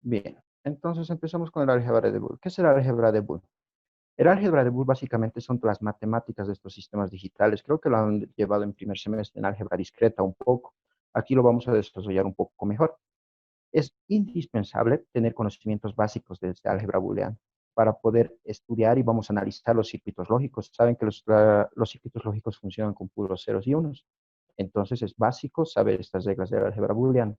Bien, entonces empezamos con el álgebra de Boole. ¿Qué es el álgebra de Boole? El álgebra de Boole básicamente son las matemáticas de estos sistemas digitales. Creo que lo han llevado en primer semestre en álgebra discreta un poco. Aquí lo vamos a desarrollar un poco mejor. Es indispensable tener conocimientos básicos de este álgebra booleana para poder estudiar y vamos a analizar los circuitos lógicos. Saben que los circuitos lógicos funcionan con puros ceros y unos. Entonces es básico saber estas reglas del álgebra booleana.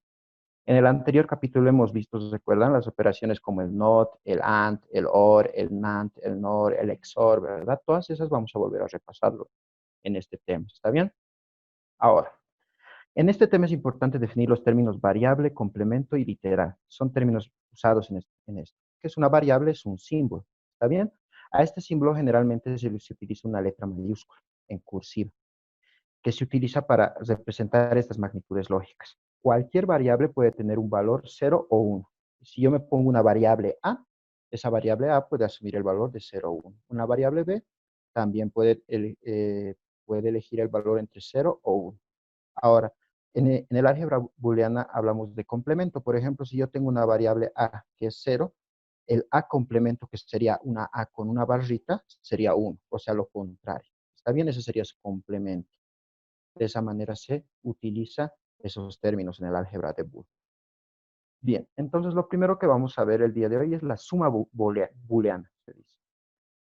En el anterior capítulo hemos visto, ¿se recuerdan? Las operaciones como el NOT, el AND, el OR, el NAND, el NOR, el XOR, ¿verdad? Todas esas vamos a volver a repasarlo en este tema, ¿está bien? Ahora, en este tema es importante definir los términos variable, complemento y literal. Son términos usados en esto. ¿Qué es una variable? Es un símbolo, ¿está bien? A este símbolo generalmente se utiliza una letra mayúscula en cursiva, que se utiliza para representar estas magnitudes lógicas. Cualquier variable puede tener un valor 0 o 1. Si yo me pongo una variable A, esa variable A puede asumir el valor de 0 o 1. Una variable B también puede elegir el valor entre 0 o 1. Ahora, en el álgebra booleana hablamos de complemento. Por ejemplo, si yo tengo una variable A que es 0, el A complemento, que sería una A con una barrita, sería 1, o sea, lo contrario. ¿Está bien? Ese sería su complemento. De esa manera se utiliza esos términos en el álgebra de Boole. Bien, entonces lo primero que vamos a ver el día de hoy es la suma booleana, se dice.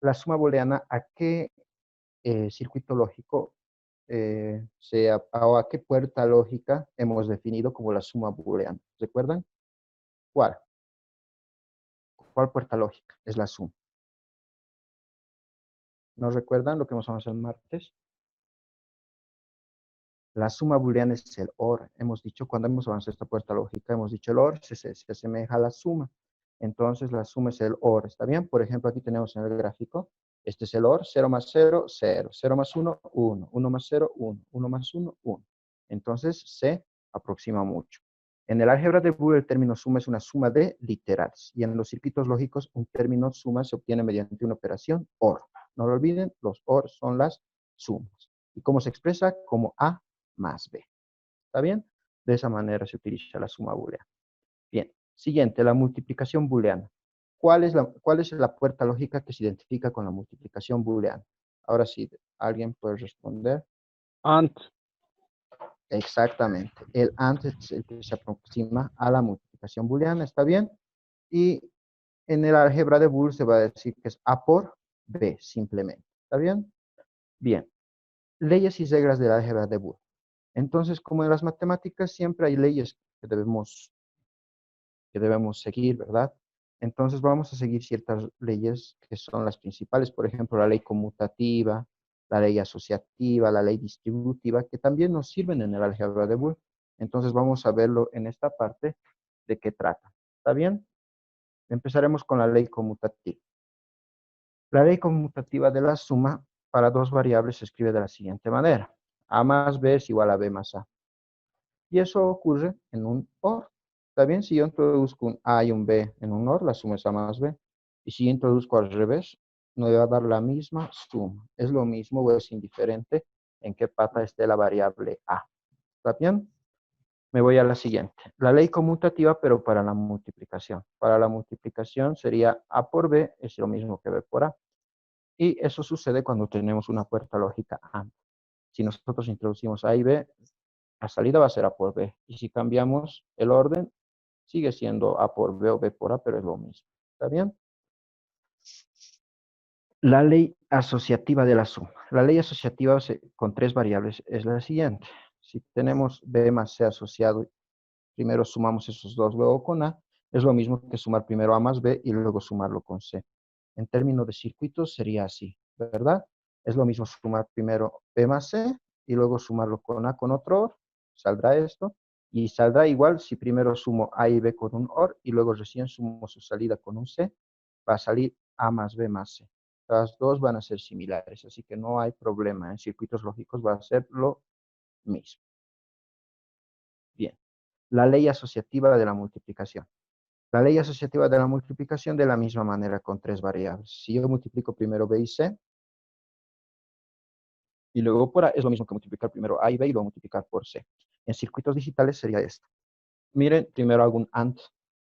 La suma booleana, ¿a qué circuito lógico o a qué puerta lógica hemos definido como la suma booleana? ¿Recuerdan? ¿Cuál? ¿Cuál puerta lógica es la suma? ¿No recuerdan lo que hemos hablado el martes? La suma booleana es el OR. Hemos dicho, cuando hemos avanzado esta puerta lógica, hemos dicho el OR se asemeja a la suma. Entonces, la suma es el OR. ¿Está bien? Por ejemplo, aquí tenemos en el gráfico, este es el OR, 0 más 0, 0. 0 más 1, 1. 1 más 0, 1. 1 más 1, 1. Entonces, se aproxima mucho. En el álgebra de Boole, el término suma es una suma de literales. Y en los circuitos lógicos, un término suma se obtiene mediante una operación OR. No lo olviden, los OR son las sumas. ¿Y cómo se expresa? Como A más B. ¿Está bien? De esa manera se utiliza la suma booleana. Bien. Siguiente, la multiplicación booleana. ¿Cuál es la puerta lógica que se identifica con la multiplicación booleana? Ahora sí, ¿alguien puede responder? AND. Exactamente. El AND es el que se aproxima a la multiplicación booleana. ¿Está bien? Y en el álgebra de Boole se va a decir que es A por B, simplemente. ¿Está bien? Bien. Leyes y reglas del álgebra de Boole. Entonces, como en las matemáticas, siempre hay leyes que debemos seguir, ¿verdad? Entonces, vamos a seguir ciertas leyes que son las principales, por ejemplo, la ley conmutativa, la ley asociativa, la ley distributiva, que también nos sirven en el álgebra de Boole. Entonces, vamos a verlo en esta parte de qué trata. ¿Está bien? Empezaremos con la ley conmutativa. La ley conmutativa de la suma para dos variables se escribe de la siguiente manera. A más B es igual a B más A. Y eso ocurre en un OR. ¿Está bien? Si yo introduzco un A y un B en un OR, la suma es A más B. Y si introduzco al revés, no me va a dar la misma suma. Es lo mismo o es indiferente en qué pata esté la variable A. ¿Está bien? Me voy a la siguiente. La ley conmutativa, pero para la multiplicación. Para la multiplicación sería A por B, es lo mismo que B por A. Y eso sucede cuando tenemos una puerta lógica AND. Si nosotros introducimos A y B, la salida va a ser A por B. Y si cambiamos el orden, sigue siendo A por B o B por A, pero es lo mismo. ¿Está bien? La ley asociativa de la suma. La ley asociativa con tres variables es la siguiente. Si tenemos B más C asociado, primero sumamos esos dos, luego con A, es lo mismo que sumar primero A más B y luego sumarlo con C. En términos de circuitos sería así, ¿verdad? Es lo mismo sumar primero B más C y luego sumarlo con A con otro OR, saldrá esto, y saldrá igual si primero sumo A y B con un OR y luego recién sumo su salida con un C, va a salir A más B más C. Las dos van a ser similares, así que no hay problema. En circuitos lógicos va a ser lo mismo. Bien, la ley asociativa de la multiplicación. La ley asociativa de la multiplicación de la misma manera con tres variables. Si yo multiplico primero B y C, y luego por A, es lo mismo que multiplicar primero A y B y luego multiplicar por C. En circuitos digitales sería esto. Miren, primero hago un AND.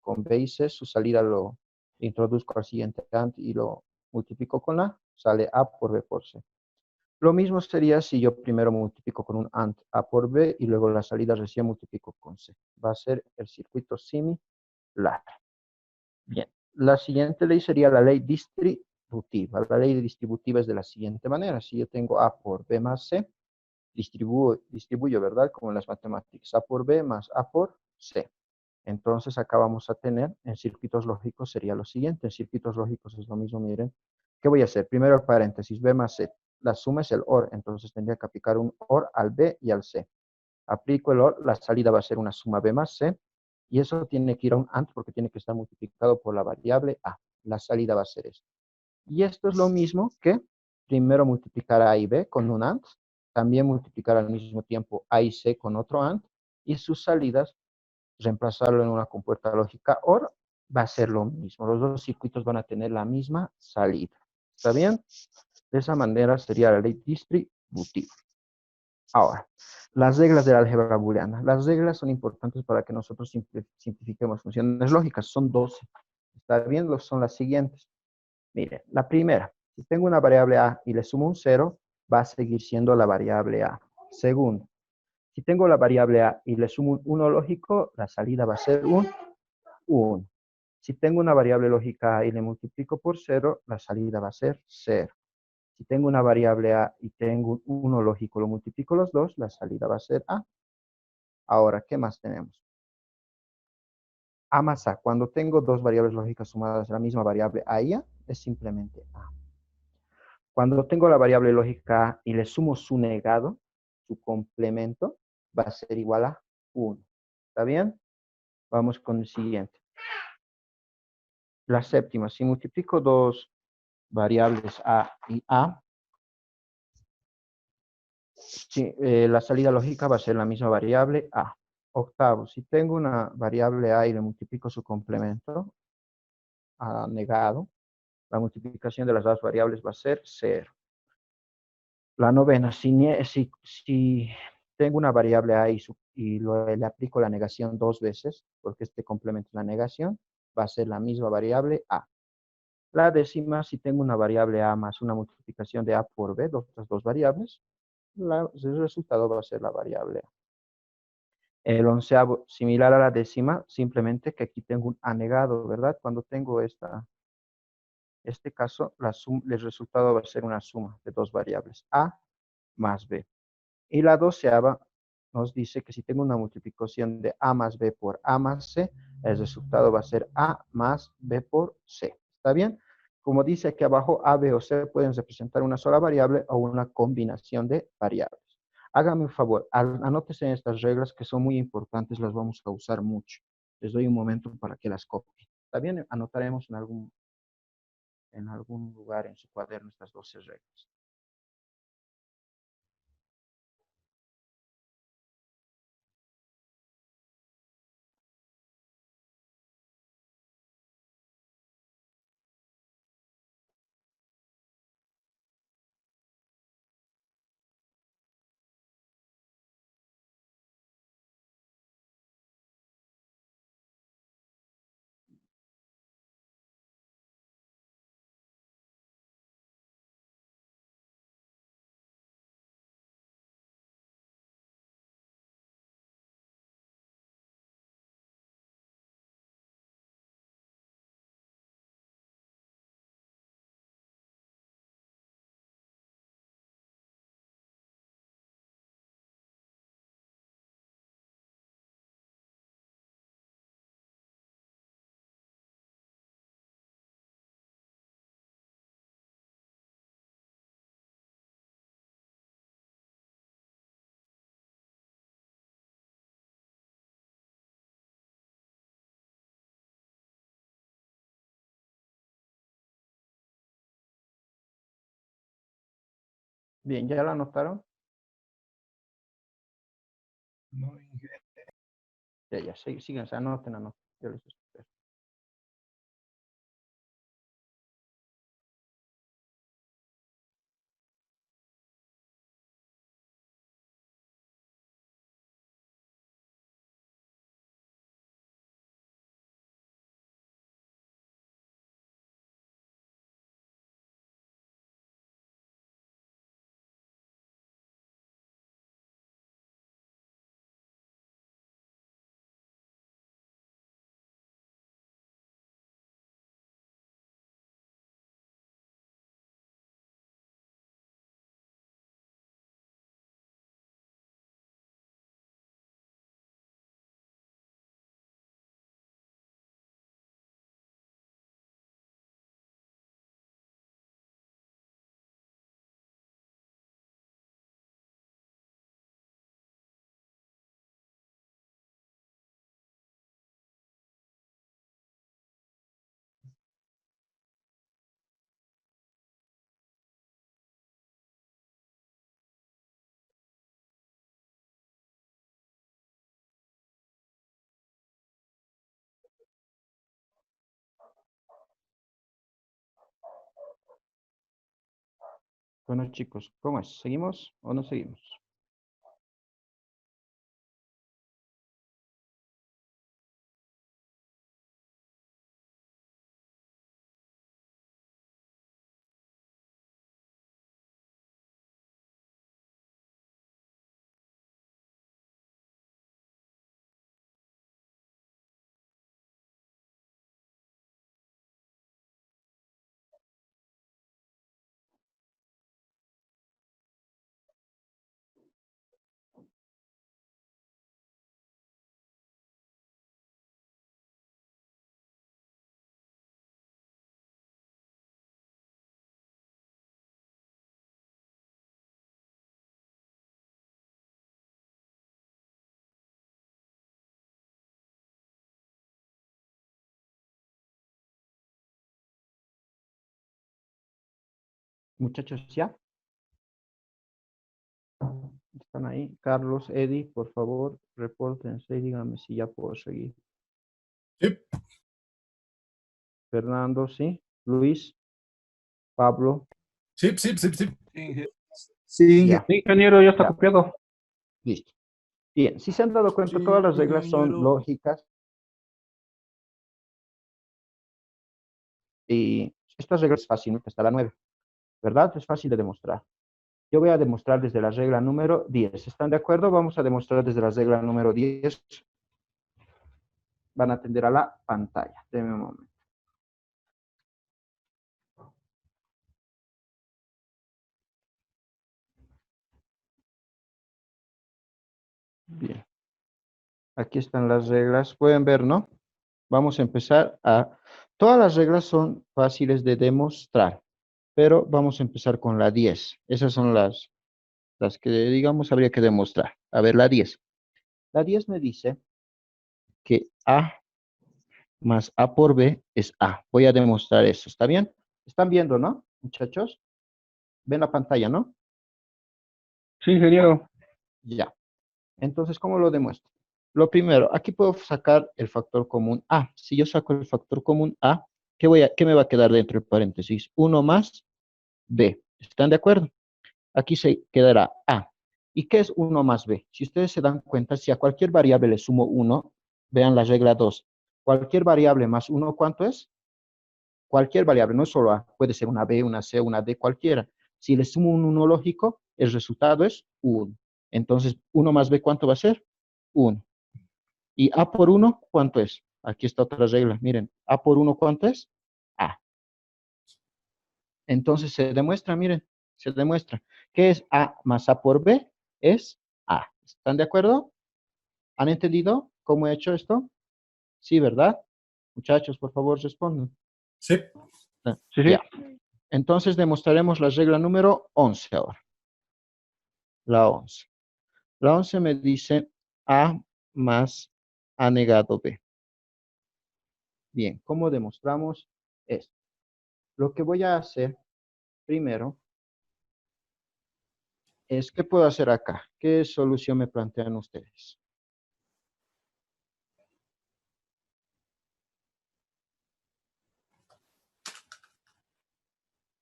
con B y C, su salida lo introduzco al siguiente AND y lo multiplico con A, sale A por B por C. Lo mismo sería si yo primero multiplico con un AND A por B y luego la salida recién multiplico con C. Va a ser el circuito similar. Bien, la siguiente ley sería la ley distributiva. La ley distributiva es de la siguiente manera. Si yo tengo A por B más C, distribuyo, ¿verdad? Como en las matemáticas. A por B más A por C. Entonces acá vamos a tener, en circuitos lógicos sería lo siguiente. En circuitos lógicos es lo mismo, miren. ¿Qué voy a hacer? Primero el paréntesis, B más C. La suma es el OR, entonces tendría que aplicar un OR al B y al C. Aplico el OR, la salida va a ser una suma B más C, y eso tiene que ir a un AND porque tiene que estar multiplicado por la variable A. La salida va a ser esto. Y esto es lo mismo que primero multiplicar A y B con un AND, también multiplicar al mismo tiempo A y C con otro AND, y sus salidas reemplazarlo en una compuerta lógica OR, va a ser lo mismo. Los dos circuitos van a tener la misma salida. ¿Está bien? De esa manera sería la ley distributiva. Ahora, las reglas de la álgebra booleana. Las reglas son importantes para que nosotros simplifiquemos funciones lógicas. Son 12. ¿Está bien? Son las siguientes. Mire, la primera, si tengo una variable A y le sumo un 0, va a seguir siendo la variable A. Segundo, si tengo la variable A y le sumo un 1 lógico, la salida va a ser un 1. Si tengo una variable lógica A y le multiplico por 0, la salida va a ser 0. Si tengo una variable A y tengo un 1 lógico, lo multiplico los dos, la salida va a ser A. Ahora, ¿qué más tenemos? A más A. Cuando tengo dos variables lógicas sumadas a la misma variable A y A, es simplemente A. Cuando tengo la variable lógica A y le sumo su negado, su complemento, va a ser igual a 1. ¿Está bien? Vamos con el siguiente. La séptima, si multiplico dos variables A y A, sí, la salida lógica va a ser la misma variable A. Octavo, si tengo una variable A y le multiplico su complemento a negado, la multiplicación de las dos variables va a ser 0. La novena, si tengo una variable A le aplico la negación dos veces, porque este complemento es la negación, va a ser la misma variable A. La décima, si tengo una variable A más una multiplicación de A por B, otras dos variables, el resultado va a ser la variable A. El onceavo, similar a la décima, simplemente que aquí tengo un A negado, ¿verdad? Cuando tengo este caso, el resultado va a ser una suma de dos variables, A más B. Y la doceava nos dice que si tengo una multiplicación de A más B por A más C, el resultado va a ser A más B por C. ¿Está bien? Como dice aquí abajo, A, B o C pueden representar una sola variable o una combinación de variables. Hágame un favor, anótese estas reglas que son muy importantes, las vamos a usar mucho. Les doy un momento para que las copien. ¿Está bien? Anotaremos en algún lugar en su cuaderno estas 12 reglas. Bien, ¿ya la anotaron? No, Ya, síganse, anoten, anoten. Yo les espero. Bueno, chicos, ¿cómo es? ¿Seguimos o no seguimos? Muchachos, ¿ya? ¿Están ahí? Carlos, Eddie, por favor, repórtense y díganme si ya puedo seguir. Sí, Fernando, ¿sí? Luis, Pablo, sí, sí, sí, sí. Sí, ya, ingeniero, ya está ya, copiado. listo. Bien, si se han dado cuenta, Sí, todas las reglas son ingeniero. lógicas y estas reglas es fácil, hasta la 9, ¿verdad? Es fácil de demostrar. Yo voy a demostrar desde la regla número 10. ¿Están de acuerdo? Vamos a demostrar desde la regla número 10. Van a atender a la pantalla. Denme un momento. Bien. Aquí están las reglas. Pueden ver, ¿no? Vamos a empezar a... Todas las reglas son fáciles de demostrar, pero vamos a empezar con la 10. Esas son las que, digamos, habría que demostrar. A ver, la 10. La 10 me dice que A más A por B es A. Voy a demostrar eso. ¿Está bien? ¿Están viendo, no, muchachos? ¿Ven la pantalla, no? Sí, ingeniero. Ya. Entonces, ¿cómo lo demuestro? Lo primero, aquí puedo sacar el factor común A. Si yo saco el factor común A, ¿qué me va a quedar dentro del paréntesis? 1 más B. ¿Están de acuerdo? Aquí se quedará A. ¿Y qué es 1 más B? Si ustedes se dan cuenta, si a cualquier variable le sumo 1, vean la regla 2. Cualquier variable más 1, ¿cuánto es? Cualquier variable, no solo A, puede ser una B, una C, una D, cualquiera. Si le sumo un 1 lógico, el resultado es 1. Entonces, 1 más B, ¿cuánto va a ser? 1. ¿Y A por 1 cuánto es? Aquí está otra regla. Miren, A por 1 ¿cuánto es? A. Entonces se demuestra, miren, se demuestra. ¿Qué es A más A por B? Es A. ¿Están de acuerdo? ¿Han entendido cómo he hecho esto? Sí, ¿verdad? Muchachos, por favor, respondan. Sí, Ah, Sí, sí. ya. Entonces demostraremos la regla número 11 ahora. La 11. La 11 me dice A más A negado B. Bien, ¿cómo demostramos esto? Lo que voy a hacer primero es, ¿qué puedo hacer acá? ¿Qué solución me plantean ustedes?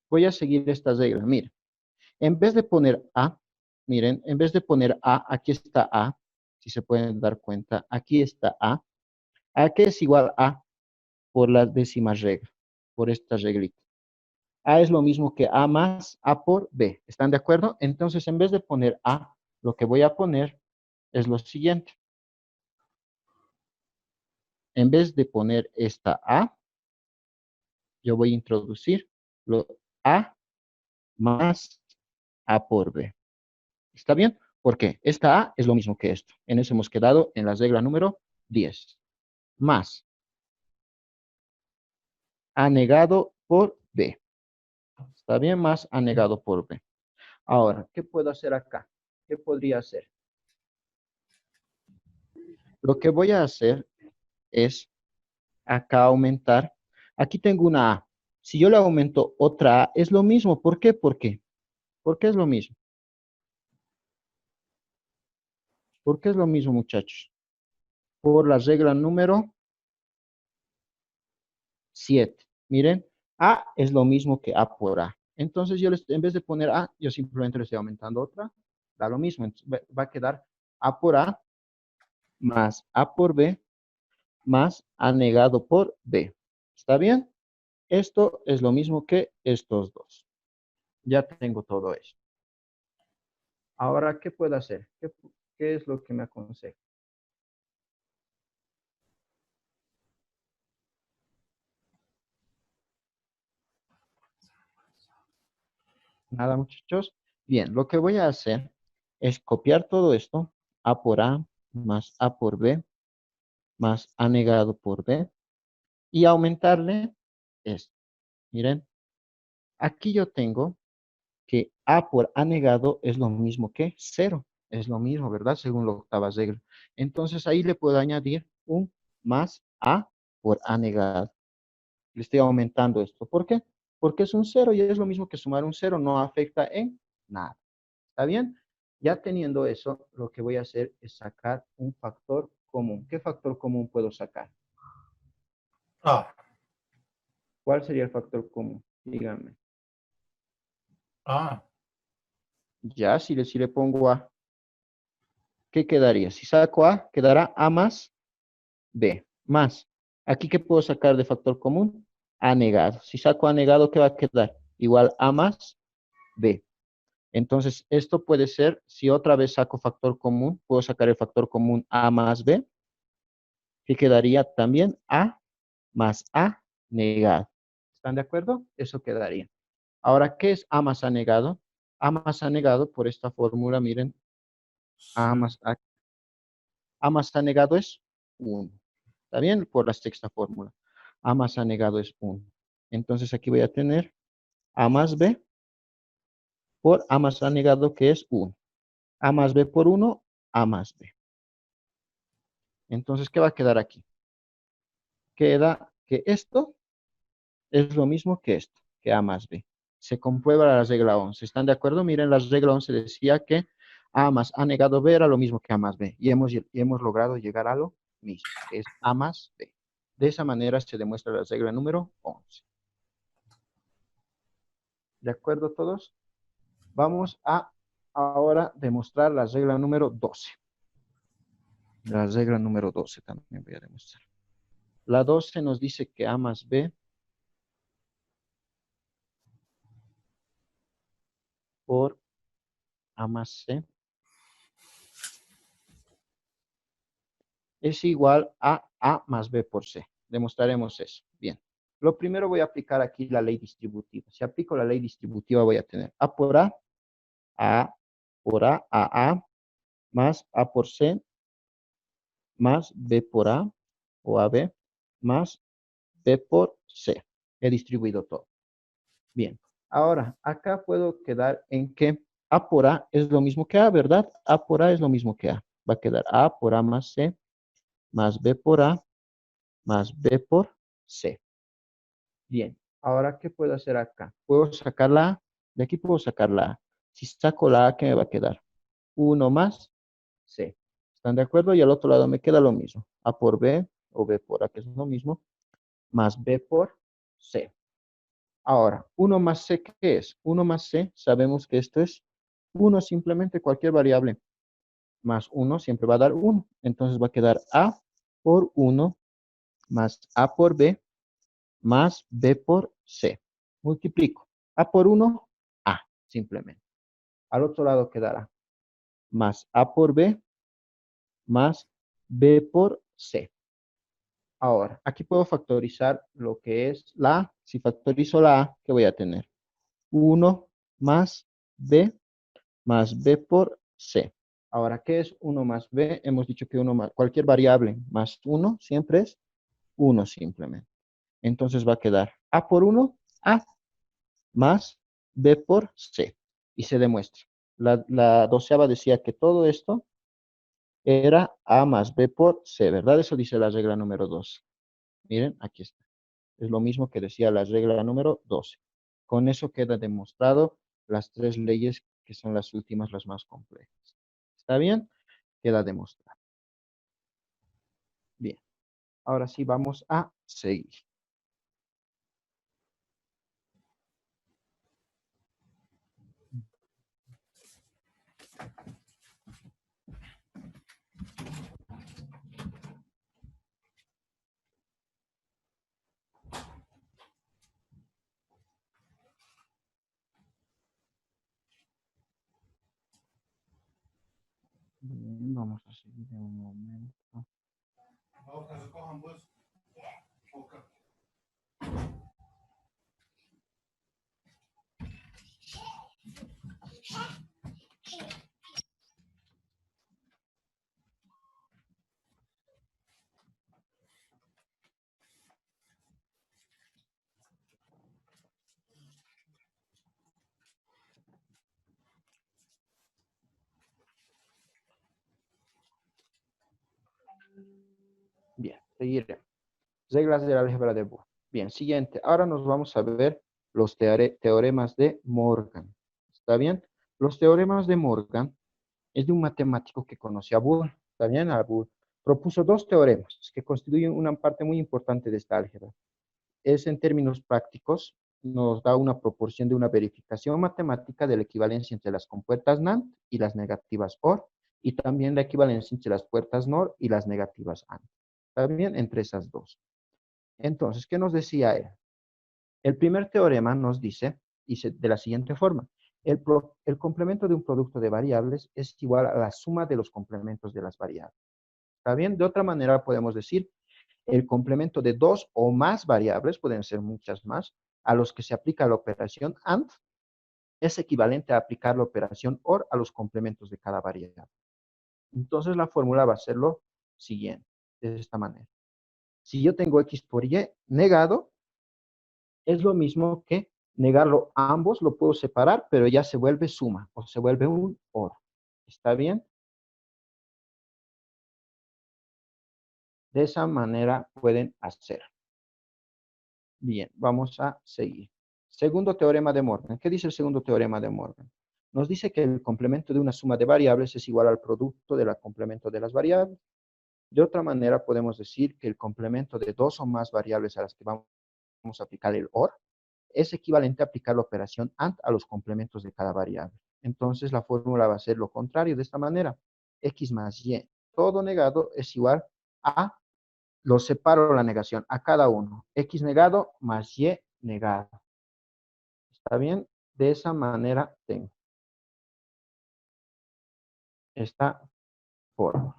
Voy a seguir esta regla. Miren, en vez de poner A, miren, en vez de poner A, aquí está A, si se pueden dar cuenta, aquí está A. ¿A qué es igual A? Por la décima regla, por esta reglita. A es lo mismo que A más A por B. ¿Están de acuerdo? Entonces, en vez de poner A, lo que voy a poner es lo siguiente. En vez de poner esta A, yo voy a introducir lo A más A por B. ¿Está bien? Porque esta A es lo mismo que esto. En eso hemos quedado en la regla número 10. Más A negado por B. ¿Está bien? Más A negado por B. Ahora, ¿qué puedo hacer acá? ¿Qué podría hacer? Lo que voy a hacer es acá aumentar. Aquí tengo una A. Si yo le aumento otra A, es lo mismo. ¿Por qué? ¿Por qué? ¿Por qué es lo mismo? ¿Por qué es lo mismo, muchachos? Por la regla número 7. Miren, A es lo mismo que A por A. Entonces yo en vez de poner A, yo simplemente le estoy aumentando otra, da lo mismo. Entonces, va a quedar A por A más A por B más A negado por B. ¿Está bien? Esto es lo mismo que estos dos. Ya tengo todo esto. Ahora, ¿qué puedo hacer? ¿Qué es lo que me aconseja? Nada, muchachos. Bien, lo que voy a hacer es copiar todo esto, A por A más A por B más A negado por B y aumentarle esto. Miren, aquí yo tengo que A por A negado es lo mismo que cero. Es lo mismo, ¿verdad? Según la octava regla. Entonces ahí le puedo añadir un más A por A negado. Le estoy aumentando esto. ¿Por qué? Porque es un cero y es lo mismo que sumar un cero. No afecta en nada. ¿Está bien? Ya teniendo eso, lo que voy a hacer es sacar un factor común. ¿Qué factor común puedo sacar? A. ¿Cuál sería el factor común? Díganme. A. Ya, si le pongo A, ¿qué quedaría? Si saco A, quedará A más B. Más. ¿Aquí qué puedo sacar de factor común? A negado. Si saco A negado, ¿qué va a quedar? Igual A más B. Entonces, esto puede ser, si otra vez saco factor común, puedo sacar el factor común A más B, que quedaría también A más A negado. ¿Están de acuerdo? Eso quedaría. Ahora, ¿qué es A más A negado? A más A negado, por esta fórmula, miren, A más A negado es 1. ¿Está bien? Por la sexta fórmula. A más A negado es 1. Entonces, aquí voy a tener A más B por A más A negado, que es 1. A más B por 1, A más B. Entonces, ¿qué va a quedar aquí? Queda que esto es lo mismo que esto, que A más B. Se comprueba la regla 11. ¿Están de acuerdo? Miren, la regla 11 decía que A más A negado B era lo mismo que A más B. Y hemos logrado llegar a lo mismo, que es A más B. De esa manera se demuestra la regla número 11. ¿De acuerdo todos? Vamos a ahora demostrar la regla número 12. La regla número 12 también voy a demostrar. La 12 nos dice que A más B por A más C es igual a A más B por C. Demostraremos eso. Bien. Lo primero voy a aplicar aquí la ley distributiva. Si aplico la ley distributiva voy a tener A por A por A, más A por C, más B por A o AB, más B por C. He distribuido todo. Bien. Ahora, acá puedo quedar en que A por A es lo mismo que A, ¿verdad? A por A es lo mismo que A. Va a quedar A por A más C, más B por A, más B por C. Bien, ahora, ¿qué puedo hacer acá? Puedo sacar la A, de aquí puedo sacar la A. Si saco la A, ¿qué me va a quedar? 1 más C. ¿Están de acuerdo? Y al otro lado me queda lo mismo. A por B o B por A, que es lo mismo, más B por C. Ahora, 1 más C, ¿qué es? 1 más C, sabemos que esto es 1 simplemente, cualquier variable. Más 1 siempre va a dar 1. Entonces va a quedar A por 1 más A por B más B por C. Multiplico. A por 1, A, simplemente. Al otro lado quedará más A por B más B por C. Ahora, aquí puedo factorizar lo que es la A. Si factorizo la A, ¿qué voy a tener? 1 más B más B por C. Ahora, ¿qué es 1 más B? Hemos dicho que 1 más, cualquier variable más 1 siempre es 1 simplemente. Entonces va a quedar A por 1, A más B por C. Y se demuestra. La doceava decía que todo esto era A más B por C, ¿verdad? Eso dice la regla número 2. Miren, aquí está. Es lo mismo que decía la regla número 12. Con eso queda demostrado las tres leyes que son las últimas, las más complejas. ¿Está bien? Queda demostrado. Bien. Ahora sí vamos a seguir. Bien, vamos a seguir en un momento. Bien, seguiré. Reglas del álgebra de Boole. Bien, siguiente. Ahora nos vamos a ver los teoremas de Morgan. ¿Está bien? Los teoremas de Morgan es de un matemático que conoció a Boole. ¿Está bien? A Boole. Propuso dos teoremas que constituyen una parte muy importante de esta álgebra. Es en términos prácticos, nos da una proporción de una verificación matemática de la equivalencia entre las compuertas NAND y las negativas OR, y también la equivalencia entre las puertas NOR y las negativas AND. ¿Está bien? Entre esas dos. Entonces, ¿qué nos decía él? El primer teorema nos dice de la siguiente forma: el complemento de un producto de variables es igual a la suma de los complementos de las variables. ¿Está bien? De otra manera podemos decir, el complemento de dos o más variables, pueden ser muchas más, a los que se aplica la operación AND, es equivalente a aplicar la operación OR a los complementos de cada variable. Entonces la fórmula va a ser lo siguiente, de esta manera. Si yo tengo X por Y negado, es lo mismo que negarlo a ambos, lo puedo separar, pero ya se vuelve suma o se vuelve un OR. ¿Está bien? De esa manera pueden hacer. Bien, vamos a seguir. Segundo teorema de Morgan. ¿Qué dice el segundo teorema de Morgan? Nos dice que el complemento de una suma de variables es igual al producto del complemento de las variables. De otra manera, podemos decir que el complemento de dos o más variables a las que vamos a aplicar el OR es equivalente a aplicar la operación AND a los complementos de cada variable. Entonces, la fórmula va a ser lo contrario de esta manera. X más Y, todo negado, es igual a, lo separo la negación a cada uno. X negado más Y negado. ¿Está bien? De esa manera tengo esta fórmula.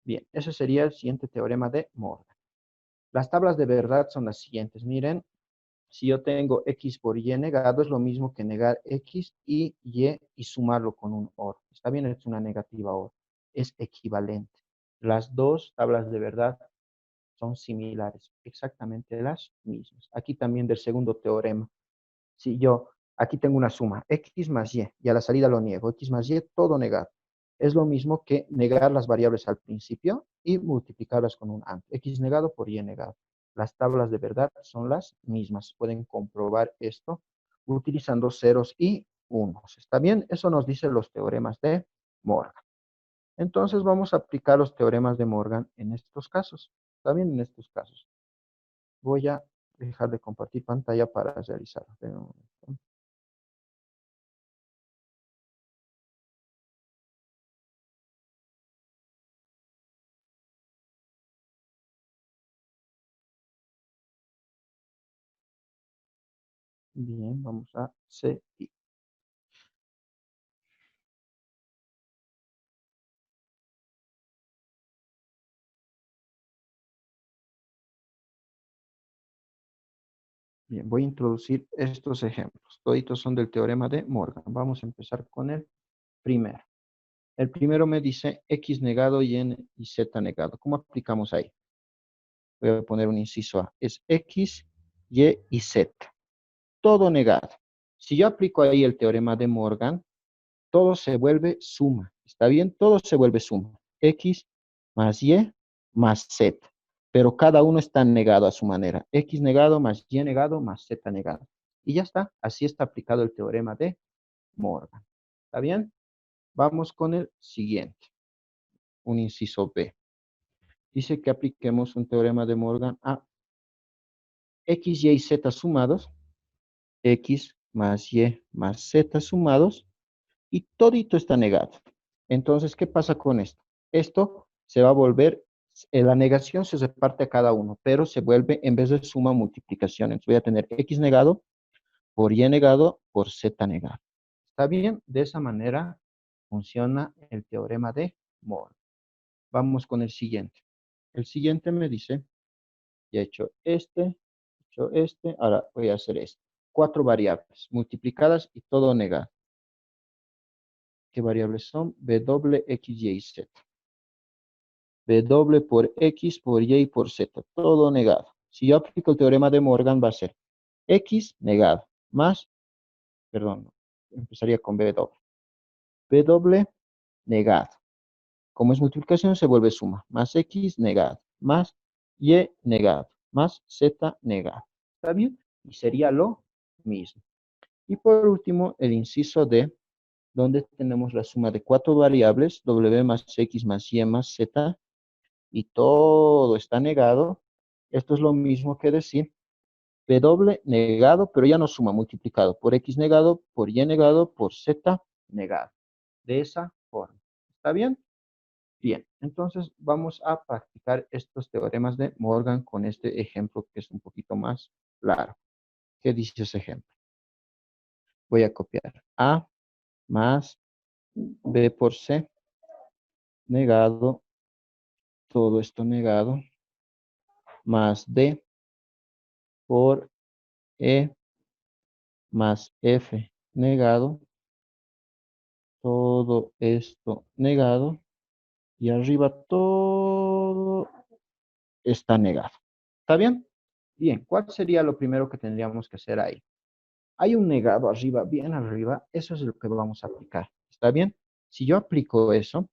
Bien, ese sería el siguiente teorema de Morgan. Las tablas de verdad son las siguientes. Miren, si yo tengo X por Y negado, es lo mismo que negar X y Y y sumarlo con un OR. ¿Está bien? Es una negativa OR. Es equivalente. Las dos tablas de verdad son similares, exactamente las mismas. Aquí también del segundo teorema. Si yo aquí tengo una suma, X más Y a la salida lo niego, X más Y, todo negado. Es lo mismo que negar las variables al principio y multiplicarlas con un AND. X negado por Y negado. Las tablas de verdad son las mismas. Pueden comprobar esto utilizando ceros y unos. ¿Está bien? Eso nos dicen los teoremas de Morgan. Entonces vamos a aplicar los teoremas de Morgan en estos casos. ¿Está bien? En estos casos. Voy a dejar de compartir pantalla para realizarlo. Bien, vamos a seguir. Bien, voy a introducir estos ejemplos. Toditos son del teorema de Morgan. Vamos a empezar con el primero. El primero me dice X negado y N y Z negado. ¿Cómo aplicamos ahí? Voy a poner un inciso A. Es X, Y y Z. Todo negado. Si yo aplico ahí el teorema de Morgan, todo se vuelve suma. ¿Está bien? Todo se vuelve suma. X más Y más Z. Pero cada uno está negado a su manera. X negado más Y negado más Z negado. Y ya está. Así está aplicado el teorema de Morgan. ¿Está bien? Vamos con el siguiente. Un inciso B. Dice que apliquemos un teorema de Morgan a X, Y y Z sumados. X más Y más Z sumados. Y todito está negado. Entonces, ¿qué pasa con esto? Esto se va a volver, la negación se reparte a cada uno, pero se vuelve, en vez de suma, multiplicación. Entonces voy a tener X negado por Y negado por Z negado. ¿Está bien? De esa manera funciona el teorema de Morgan. Vamos con el siguiente. El siguiente me dice, ya he hecho este, ahora voy a hacer este. 4 variables multiplicadas y todo negado. ¿Qué variables son? W, X, Y, Z. W por X, por Y, por Z. Todo negado. Si yo aplico el teorema de Morgan, va a ser X negado más, perdón, empezaría con W. W negado. Como es multiplicación, se vuelve suma. Más X negado. Más Y negado. Más Z negado. ¿Está bien? Y sería lo mismo. Y por último, el inciso D, donde tenemos la suma de 4 variables, W más X más Y más Z, y todo está negado. Esto es lo mismo que decir W negado, pero ya no suma, multiplicado por X negado, por Y negado, por Z negado. De esa forma. ¿Está bien? Bien, entonces vamos a practicar estos teoremas de Morgan con este ejemplo que es un poquito más claro. ¿Qué dice ese ejemplo? Voy a copiar A más B por C negado, todo esto negado, más D por E más F negado, todo esto negado, y arriba todo está negado. ¿Está bien? Bien, ¿cuál sería lo primero que tendríamos que hacer ahí? Hay un negado arriba, bien arriba, eso es lo que vamos a aplicar. ¿Está bien? Si yo aplico eso,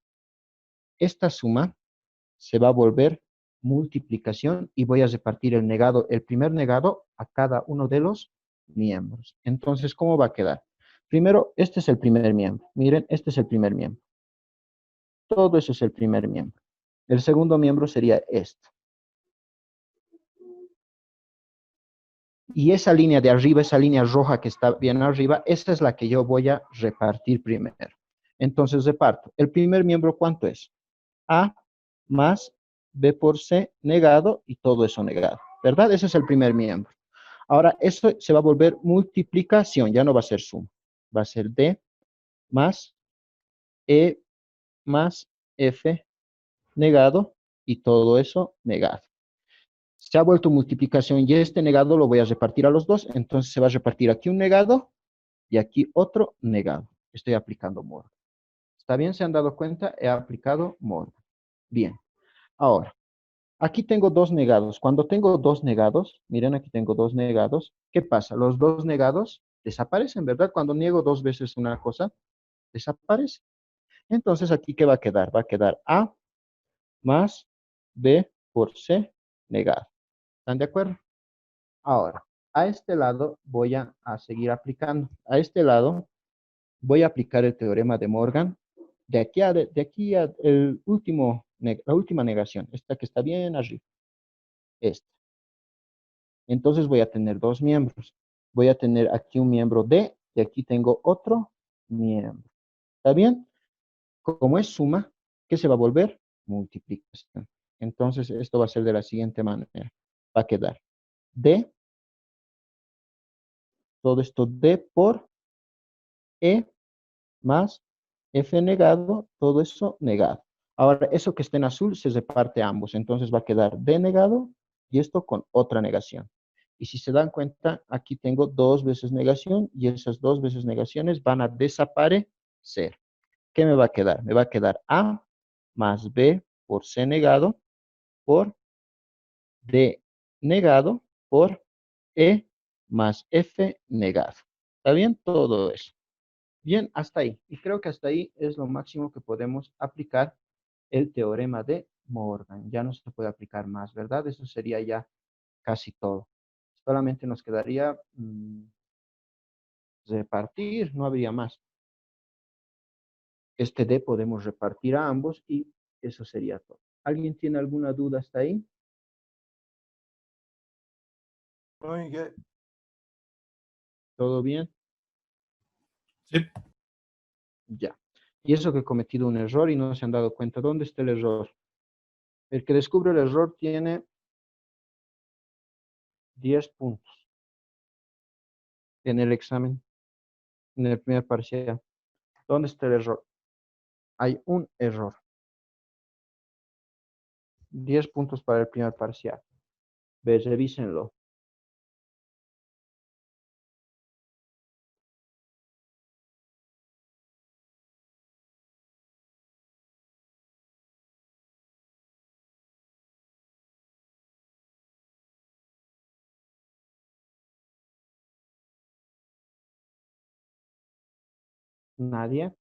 esta suma se va a volver multiplicación y voy a repartir el negado, el primer negado a cada uno de los miembros. Entonces, ¿cómo va a quedar? Primero, este es el primer miembro. Miren, este es el primer miembro. Todo eso es el primer miembro. El segundo miembro sería este. Y esa línea de arriba, esa línea roja que está bien arriba, esa es la que yo voy a repartir primero. Entonces reparto. El primer miembro, ¿cuánto es? A más B por C negado y todo eso negado, ¿verdad? Ese es el primer miembro. Ahora, esto se va a volver multiplicación, ya no va a ser suma. Va a ser D más E más F negado y todo eso negado. Se ha vuelto multiplicación y este negado lo voy a repartir a los dos, entonces se va a repartir aquí un negado y aquí otro negado. Estoy aplicando Morgan. ¿Está bien? ¿Se han dado cuenta? He aplicado Morgan. Bien. Ahora, aquí tengo dos negados. Cuando tengo dos negados, miren, aquí tengo dos negados. ¿Qué pasa? Los dos negados desaparecen, ¿verdad? Cuando niego dos veces una cosa, desaparece. Entonces, aquí, ¿qué va a quedar? Va a quedar A más B por C negado. ¿Están de acuerdo? Ahora, a este lado voy a seguir aplicando. A este lado voy a aplicar el teorema de Morgan. De aquí a la última negación, esta que está bien arriba. Esta. Entonces voy a tener dos miembros. Voy a tener aquí un miembro D y aquí tengo otro miembro. ¿Está bien? Como es suma, ¿qué se va a volver? Multiplicación. Entonces esto va a ser de la siguiente manera. Va a quedar D, todo esto D por E más F negado, todo eso negado. Ahora, eso que está en azul se reparte a ambos. Entonces va a quedar D negado y esto con otra negación. Y si se dan cuenta, aquí tengo dos veces negación y esas dos veces negaciones van a desaparecer. ¿Qué me va a quedar? Me va a quedar A más B por C negado por D negado por E más F negado. ¿Está bien? Todo eso. Bien, hasta ahí. Y creo que hasta ahí es lo máximo que podemos aplicar el teorema de Morgan. Ya no se puede aplicar más, ¿verdad? Eso sería ya casi todo. Solamente nos quedaría repartir, no habría más. Este D podemos repartir a ambos y eso sería todo. ¿Alguien tiene alguna duda hasta ahí? Muy bien. ¿Todo bien? Sí. Ya. Y eso que he cometido un error y no se han dado cuenta. ¿Dónde está el error? El que descubre el error tiene 10 puntos en el examen, en el primer parcial. ¿Dónde está el error? hay un error. 10 puntos para el primer parcial. Ve, revísenlo. ¿Nadie?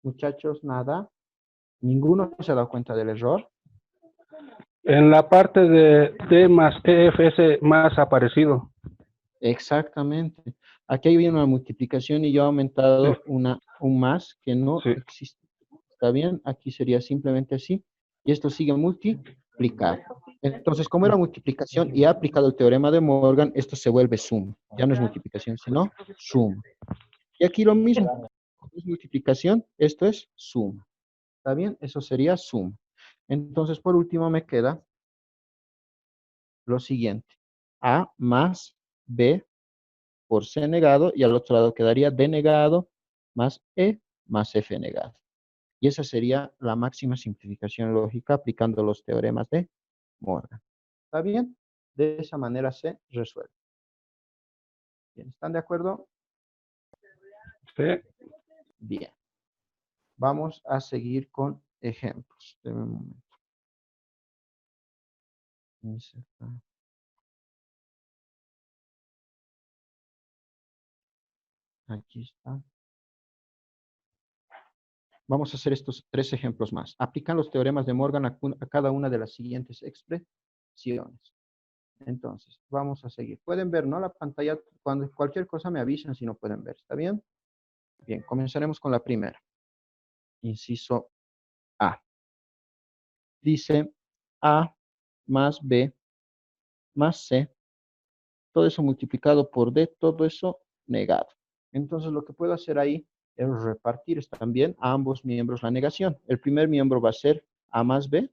Muchachos, nada. ¿Ninguno se ha dado cuenta del error? En la parte de D más EFS más aparecido. Exactamente. Aquí hay una multiplicación y yo he aumentado un más que no Sí. existe. ¿Está bien? Aquí sería simplemente así. Y esto sigue multiplicar. Entonces, como era multiplicación y ha aplicado el teorema de Morgan, esto se vuelve suma. Ya no es multiplicación, sino suma. Y aquí lo mismo. Es multiplicación, esto es suma. ¿Está bien? Eso sería suma. Entonces, por último, me queda lo siguiente. A más B por C negado y al otro lado quedaría D negado más E más F negado. Y esa sería la máxima simplificación lógica aplicando los teoremas de Morgan. ¿Está bien? De esa manera se resuelve. Bien, ¿están de acuerdo? Sí. Bien. Vamos a seguir con ejemplos. Deme un momento. Aquí está. Vamos a hacer estos 3 ejemplos más. Aplican los teoremas de Morgan a cada una de las siguientes expresiones. Entonces, vamos a seguir. Pueden ver, ¿no? La pantalla, cuando cualquier cosa me avisan si no pueden ver. ¿Está bien? Bien, comenzaremos con la primera. Inciso A. Dice A más B más C. Todo eso multiplicado por D, todo eso negado. Entonces, lo que puedo hacer ahí es repartir también a ambos miembros la negación. El primer miembro va a ser A más B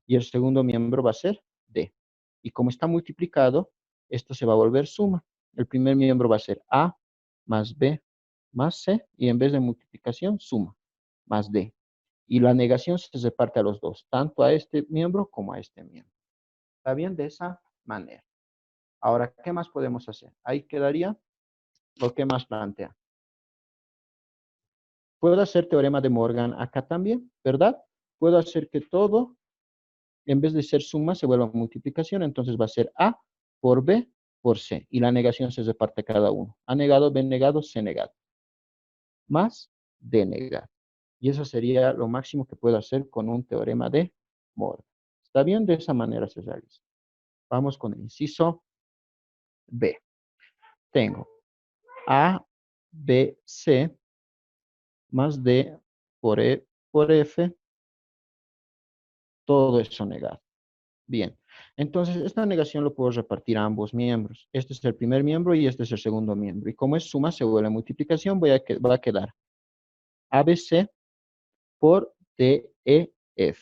y el segundo miembro va a ser D. Y como está multiplicado, esto se va a volver suma. El primer miembro va a ser A más B más C y en vez de multiplicación, suma, más D. Y la negación se reparte a los dos, tanto a este miembro como a este miembro. ¿Está bien? De esa manera. Ahora, ¿qué más podemos hacer? Ahí quedaría lo que más plantea. Puedo hacer teorema de Morgan acá también, ¿verdad? Puedo hacer que todo, en vez de ser suma, se vuelva multiplicación. Entonces va a ser A por B por C. Y la negación se reparte a cada uno. A negado, B negado, C negado. Más D negado. Y eso sería lo máximo que puedo hacer con un teorema de Morgan. ¿Está bien? De esa manera se realiza. Vamos con el inciso B. Tengo A, B, C más D por E por F. Todo eso negado. Bien. Entonces, esta negación lo puedo repartir a ambos miembros. Este es el primer miembro y este es el segundo miembro. Y como es suma, se vuelve multiplicación, va a quedar ABC por DEF.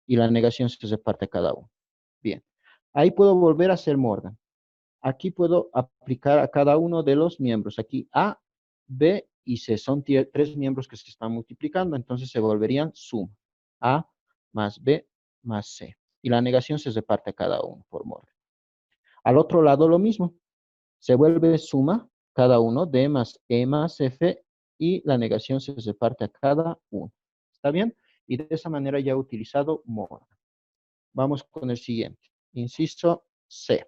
Y la negación se reparte a cada uno. Bien. Ahí puedo volver a hacer Morgan. Aquí puedo aplicar a cada uno de los miembros. Aquí A, B y C. Son 3 miembros que se están multiplicando, entonces se volverían suma. A más B más C. Y la negación se reparte a cada uno por Morgan. Al otro lado lo mismo. Se vuelve suma cada uno, D más E más F, y la negación se reparte a cada uno. ¿Está bien? Y de esa manera ya he utilizado Morgan. Vamos con el siguiente. Inciso C.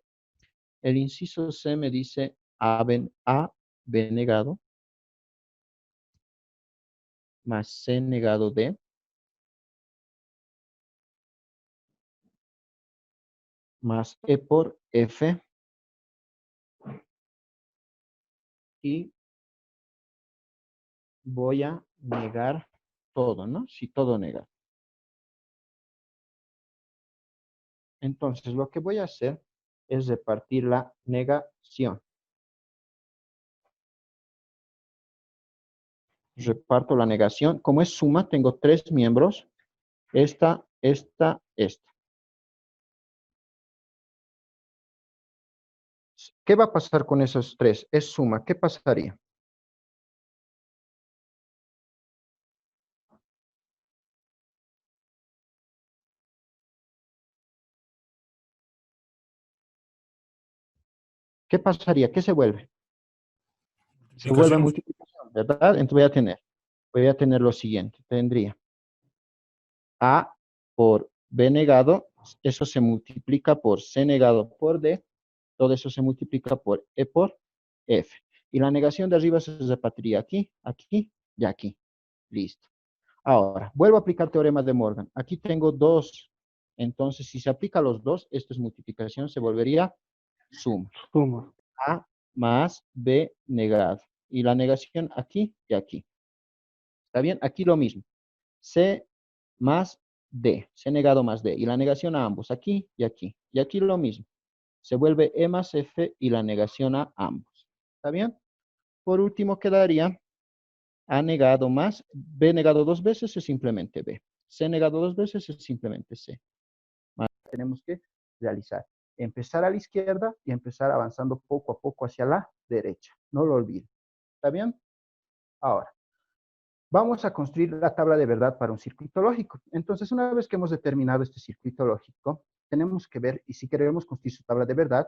El inciso C me dice A, B negado, más C negado D, más E por F, y voy a negar todo, ¿no? Si todo nega. Entonces, lo que voy a hacer es repartir la negación. Reparto la negación. Como es suma, tengo 3 miembros. Esta. ¿Qué va a pasar con esos 3? Es suma. ¿Qué pasaría? ¿Qué pasaría? ¿Qué se vuelve? Se vuelve multiplicación, ¿verdad? Entonces voy a tener lo siguiente. Tendría A por B negado, eso se multiplica por C negado por D, todo eso se multiplica por E por F. Y la negación de arriba se repetiría aquí, aquí y aquí. Listo. Ahora, vuelvo a aplicar teorema de Morgan. Aquí tengo 2. Entonces, si se aplica los 2, esto es multiplicación, se volvería suma. Suma. A más B negado. Y la negación aquí y aquí. ¿Está bien? Aquí lo mismo. C más D. C negado más D. Y la negación a ambos. Aquí y aquí. Y aquí lo mismo. Se vuelve E más F y la negación a ambos. ¿Está bien? Por último quedaría A negado más B negado 2 veces es simplemente B. C negado 2 veces es simplemente C. Más tenemos que realizar. Empezar a la izquierda y empezar avanzando poco a poco hacia la derecha. No lo olviden. ¿Está bien? Ahora, vamos a construir la tabla de verdad para un circuito lógico. Entonces, una vez que hemos determinado este circuito lógico, tenemos que ver, y si queremos construir su tabla de verdad,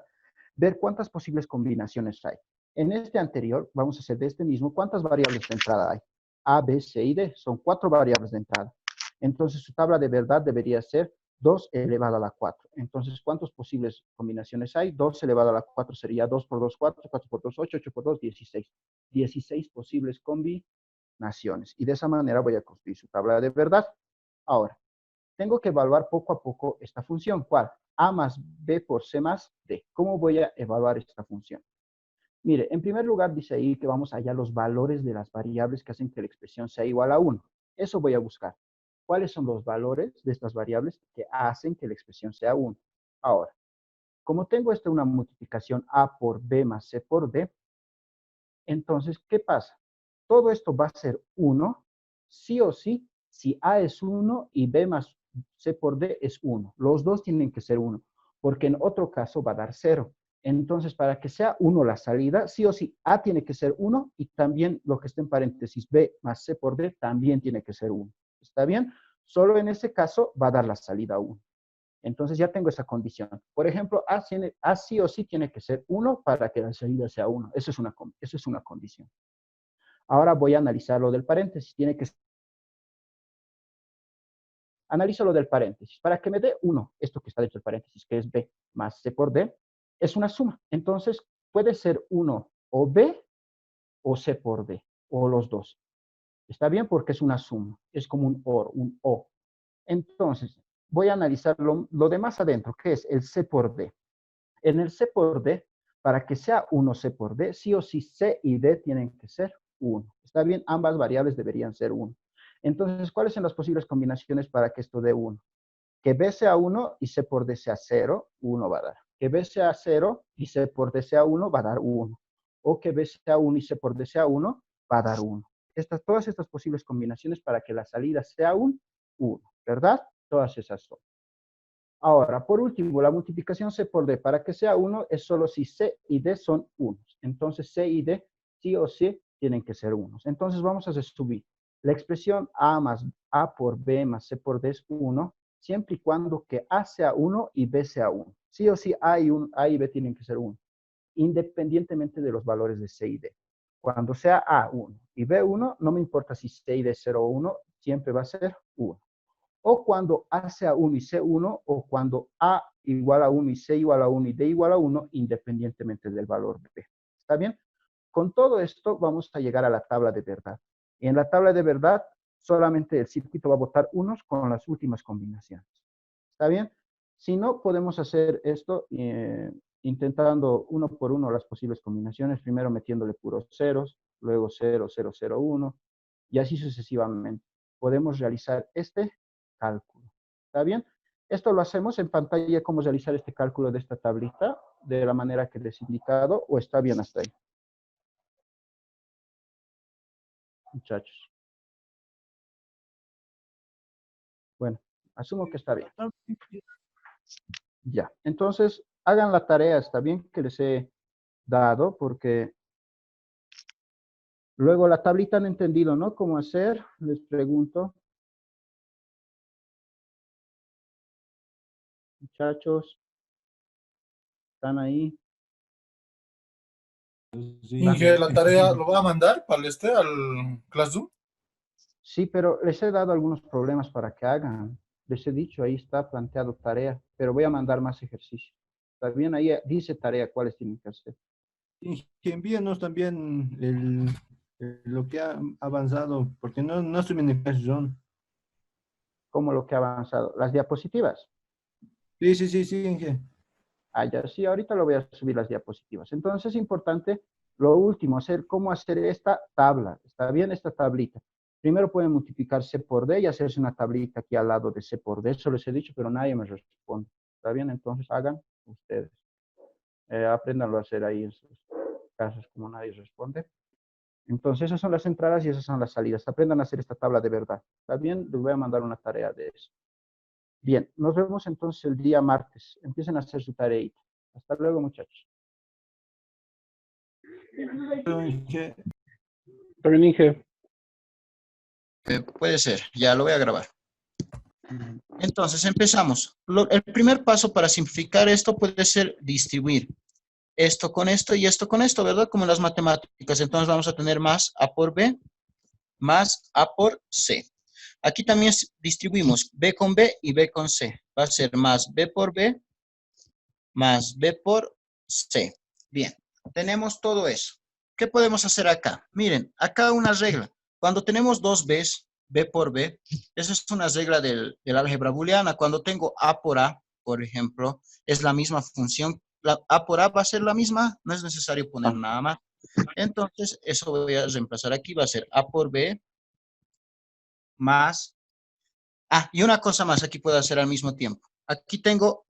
ver cuántas posibles combinaciones hay. En este anterior, vamos a hacer de este mismo, ¿cuántas variables de entrada hay? A, B, C y D. Son 4 variables de entrada. Entonces, su tabla de verdad debería ser 2 elevado a la 4. Entonces, ¿cuántas posibles combinaciones hay? 2 elevado a la 4 sería 2 por 2, 4, 4 por 2, 8, 8 por 2, 16. 16 posibles combinaciones. Y de esa manera voy a construir su tabla de verdad. Ahora, tengo que evaluar poco a poco esta función. ¿Cuál? A más B por C más D. ¿Cómo voy a evaluar esta función? Mire, en primer lugar dice ahí que vamos a hallar los valores de las variables que hacen que la expresión sea igual a 1. Eso voy a buscar. ¿Cuáles son los valores de estas variables que hacen que la expresión sea 1? Ahora, como tengo una multiplicación A por B más C por D, entonces, ¿qué pasa? Todo esto va a ser 1, sí o sí, si A es 1 y B más C por D es 1. Los dos tienen que ser 1, porque en otro caso va a dar 0. Entonces, para que sea 1 la salida, sí o sí, A tiene que ser 1 y también lo que está en paréntesis B más C por D también tiene que ser 1. ¿Está bien? Solo en ese caso va a dar la salida 1. Entonces ya tengo esa condición. Por ejemplo, A sí o sí tiene que ser 1 para que la salida sea 1. Eso es una condición. Ahora voy a analizar lo del paréntesis. Analizo lo del paréntesis. Para que me dé 1, esto que está dentro del paréntesis, que es B más C por D, es una suma. Entonces, puede ser 1 o B o C por D, o los dos. ¿Está bien? Porque es una suma. Es como un OR, un O. Entonces, voy a analizar lo de más adentro, que es el C por D. En el C por D, para que sea 1 C por D, sí o sí C y D tienen que ser 1. ¿Está bien? Ambas variables deberían ser 1. Entonces, ¿cuáles son las posibles combinaciones para que esto dé 1? Que B sea 1 y C por D sea 0, 1 va a dar. Que B sea 0 y C por D sea 1, va a dar 1. O que B sea 1 y C por D sea 1, va a dar 1. Todas estas posibles combinaciones para que la salida sea un 1, ¿verdad? Todas esas son. Ahora, por último, la multiplicación C por D, para que sea 1, es solo si C y D son 1. Entonces, C y D, sí o sí, tienen que ser 1. Entonces, vamos a subir. La expresión A más A por B más C por D es 1, siempre y cuando que A sea 1 y B sea 1. Sí o sí, A y B tienen que ser 1, independientemente de los valores de C y D. Cuando sea A 1 y B 1, no me importa si C y D 0 o 1, siempre va a ser 1. O cuando A sea 1 y C 1, o cuando A igual a 1 y C igual a 1 y D igual a 1, independientemente del valor de B. ¿Está bien? Con todo esto vamos a llegar a la tabla de verdad. Y en la tabla de verdad, solamente el circuito va a botar unos con las últimas combinaciones. ¿Está bien? Si no, podemos hacer esto intentando uno por uno las posibles combinaciones, primero metiéndole puros ceros, luego 0, 0, 0, 1, y así sucesivamente. Podemos realizar este cálculo. ¿Está bien? Esto lo hacemos en pantalla, cómo realizar este cálculo de esta tablita, de la manera que les he indicado, o está bien hasta ahí. muchachos? Bueno, asumo que está bien. Ya, entonces hagan la tarea, está bien que les he dado, porque luego la tablita han entendido, ¿no? ¿Cómo hacer? Les pregunto. Muchachos, ¿están ahí? Inge, la tarea lo va a mandar para al Classroom. Sí, pero les he dado algunos problemas para que hagan. Les he dicho, ahí está planteado tarea, pero voy a mandar más ejercicios. Está bien, ahí dice tarea, cuáles tienen que hacer. Inge, envíanos también lo que ha avanzado, porque no estoy en el Classroom. ¿Cómo lo que ha avanzado? Las diapositivas. Sí, Inge. Ah, ya, sí, ahorita lo voy a subir las diapositivas. Entonces es importante, lo último, hacer cómo hacer esta tabla. ¿Está bien? Esta tablita. Primero pueden multiplicar C por D y hacerse una tablita aquí al lado de C por D. Eso les he dicho, pero nadie me responde. ¿Está bien? Entonces hagan ustedes. Apréndanlo a hacer ahí en sus casos como nadie responde. Entonces esas son las entradas y esas son las salidas. Aprendan a hacer esta tabla de verdad. ¿Está bien? Les voy a mandar una tarea de eso. Bien, nos vemos entonces el día martes. Empiecen a hacer su tareita. Hasta luego, muchachos. Inge. Está bien, Inge. Puede ser, ya lo voy a grabar. Entonces, empezamos. El primer paso para simplificar esto puede ser distribuir esto con esto y esto con esto, ¿verdad? Como en las matemáticas. Entonces, vamos a tener más A por B, más A por C. Aquí también distribuimos B con B y B con C. Va a ser más B por B, más B por C. Bien, tenemos todo eso. ¿Qué podemos hacer acá? Miren, acá una regla. Cuando tenemos dos Bs, B por B, esa es una regla del álgebra booleana. Cuando tengo A por A, por ejemplo, es la misma función. A por A va a ser la misma, no es necesario poner nada más. Entonces, eso voy a reemplazar aquí. Va a ser A por B más... Ah, y una cosa más aquí puedo hacer al mismo tiempo. Aquí tengo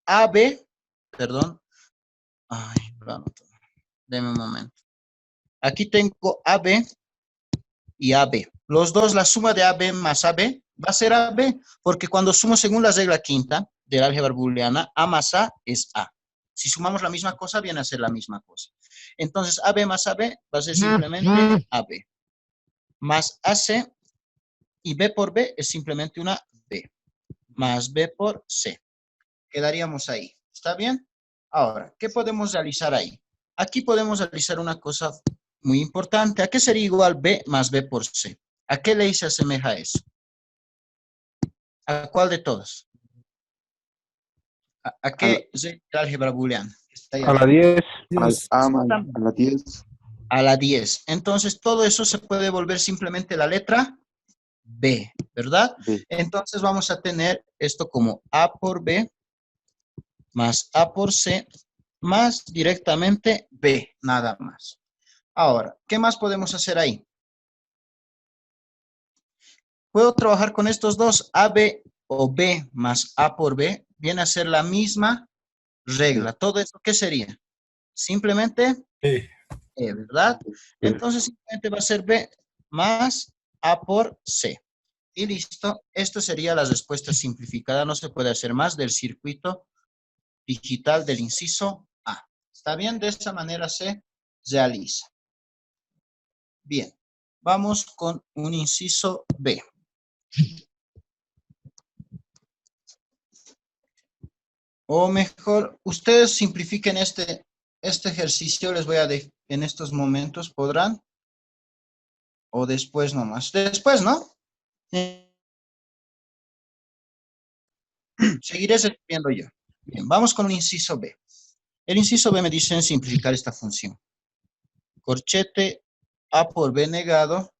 AB, perdón. Ay, deme un momento. Aquí tengo AB y AB. Los dos, la suma de AB más AB va a ser AB, porque cuando sumo según la regla quinta del álgebra booleana, A más A es A. Si sumamos la misma cosa, viene a ser la misma cosa. Entonces, AB más AB va a ser simplemente AB. Más AC y B por B es simplemente una B. Más B por C. Quedaríamos ahí. ¿Está bien? Ahora, ¿qué podemos realizar ahí? Aquí podemos realizar una cosa muy importante. ¿A qué sería igual B más B por C? ¿A qué ley se asemeja eso? ¿A cuál de todas? ¿A qué álgebra booleana? A la 10. A la 10. A la 10. Entonces, todo eso se puede volver simplemente la letra B, ¿verdad? B. Entonces, vamos a tener esto como A por B más A por C más directamente B, nada más. Ahora, ¿qué más podemos hacer ahí? Puedo trabajar con estos dos, AB o B más A por B, viene a ser la misma regla. ¿Todo esto qué sería? Simplemente E, ¿verdad? Entonces simplemente va a ser B más A por C. Y listo, esto sería la respuesta simplificada. No se puede hacer más del circuito digital del inciso A. ¿Está bien? De esta manera se realiza. Bien, vamos con un inciso B. O mejor, ustedes simplifiquen este ejercicio, les voy a decir en estos momentos, ¿podrán? O después nomás. Después, ¿no? Seguiré escribiendo yo. Bien, vamos con el inciso B. El inciso B me dice simplificar esta función. Corchete A por B negado,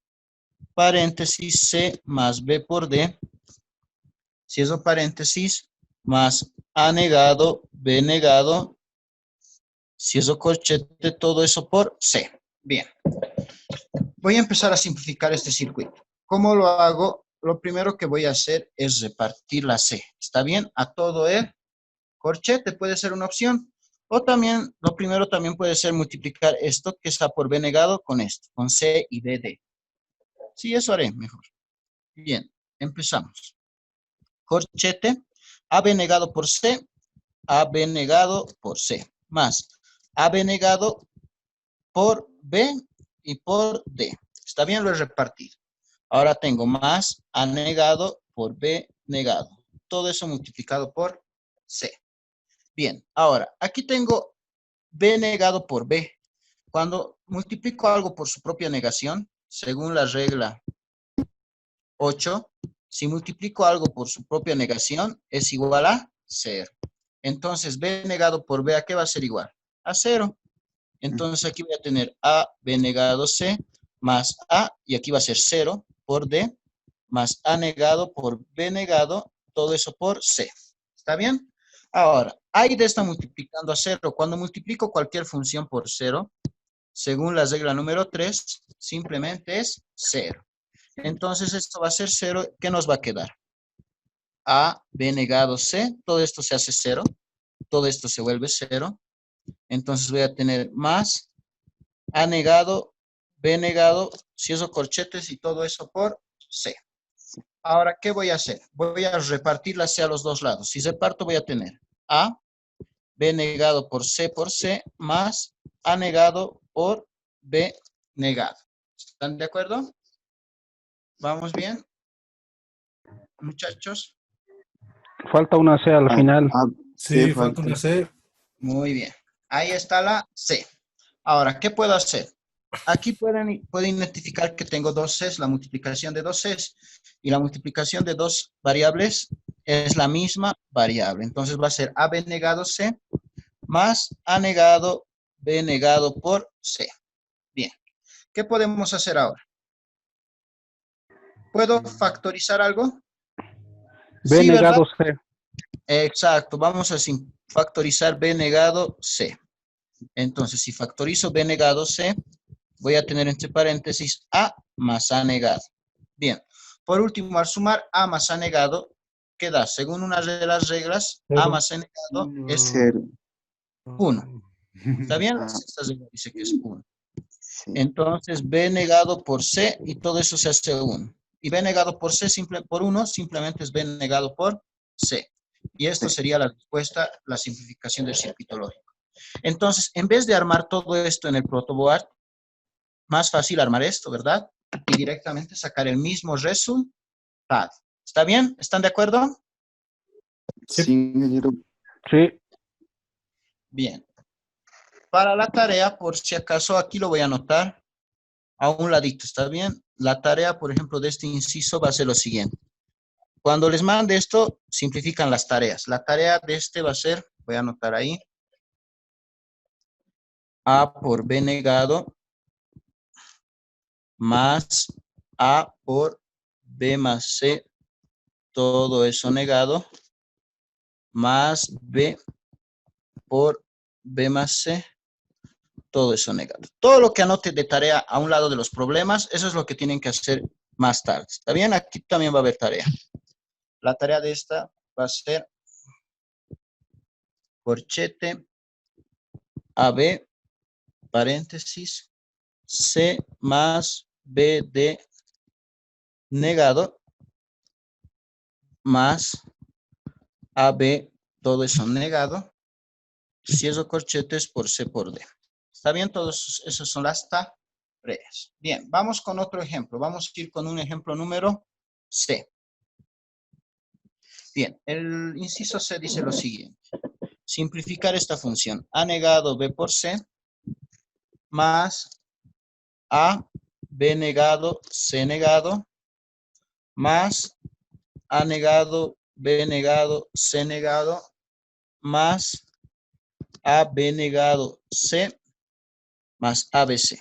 paréntesis C más B por D, cierro paréntesis, más A negado, B negado, cierro corchete, todo eso por C. Bien. Voy a empezar a simplificar este circuito. ¿Cómo lo hago? Lo primero que voy a hacer es repartir la C. ¿Está bien? A todo el corchete puede ser una opción. O también, lo primero también puede ser multiplicar esto, que es A por B negado, con esto, con C y BD. Sí, eso haré mejor. Bien, empezamos. Corchete, AB negado por C, AB negado por C, más AB negado por B y por D. Está bien, lo he repartido. Ahora tengo más A negado por B negado. Todo eso multiplicado por C. Bien, ahora, aquí tengo B negado por B. Cuando multiplico algo por su propia negación, según la regla 8, si multiplico algo por su propia negación, es igual a 0. Entonces, B negado por B, ¿a qué va a ser igual? A 0. Entonces, aquí voy a tener A, B negado C, más A, y aquí va a ser 0 por D, más A negado por B negado, todo eso por C. ¿Está bien? Ahora, A y D está multiplicando a 0. Cuando multiplico cualquier función por 0, según la regla número 3, simplemente es 0. Entonces, esto va a ser 0. ¿Qué nos va a quedar? A, B negado, C. Todo esto se hace 0. Todo esto se vuelve 0. Entonces, voy a tener más A negado, B negado, si eso corchetes y todo eso por C. Ahora, ¿qué voy a hacer? Voy a repartir la C a los dos lados. Si reparto, voy a tener A, B negado por C, más A negado por B negado. ¿Están de acuerdo? ¿Vamos bien, muchachos? Falta una C al A, final. A, Sí, C falta una falta. C. Muy bien. Ahí está la C. Ahora, ¿qué puedo hacer? Aquí pueden identificar que tengo dos Cs, la multiplicación de dos Cs y la multiplicación de dos variables es la misma variable. Entonces va a ser AB negado C más A negado B negado por C. Bien. ¿Qué podemos hacer ahora? ¿Puedo factorizar algo? B Sí, ¿verdad? negado C. Exacto. Vamos a factorizar B negado C. Entonces, si factorizo B negado C, voy a tener entre paréntesis A más A negado. Bien. Por último, al sumar A más A negado, ¿qué da? Según una de las reglas, A Cero. más A negado es 0. 1. ¿Está bien? Ah, Esta regla dice que es 1. sí. Entonces, B negado por C y todo eso se hace 1. Y B negado por C por 1 simplemente es B negado por C. Y esto Sí. sería la respuesta, la simplificación del circuito lógico. Entonces, en vez de armar todo esto en el protoboard, más fácil armar esto, ¿verdad? Y directamente sacar el mismo resultado. ¿Está bien? ¿Están de acuerdo? Sí, ingeniero. Sí. Bien. Para la tarea, por si acaso, aquí lo voy a anotar a un ladito, ¿está bien? La tarea, por ejemplo, de este inciso va a ser lo siguiente. Cuando les mande esto, simplifican las tareas. La tarea de este va a ser, voy a anotar ahí, A por B negado más A por B más C, todo eso negado, más B por B más C, todo eso negado. Todo lo que anote de tarea a un lado de los problemas, eso es lo que tienen que hacer más tarde. ¿Está bien? Aquí también va a haber tarea. La tarea de esta va a ser corchete AB, paréntesis, C más BD negado, más AB, todo eso negado, si eso corchetes por C por D. ¿Está bien? Todos esas son las tareas. Bien, vamos con otro ejemplo. Vamos a ir con un ejemplo número C. Bien, el inciso C dice lo siguiente. Simplificar esta función. A negado B por C más A, B negado, C negado, más A negado, B negado, C negado, más A, B negado, C, más ABC.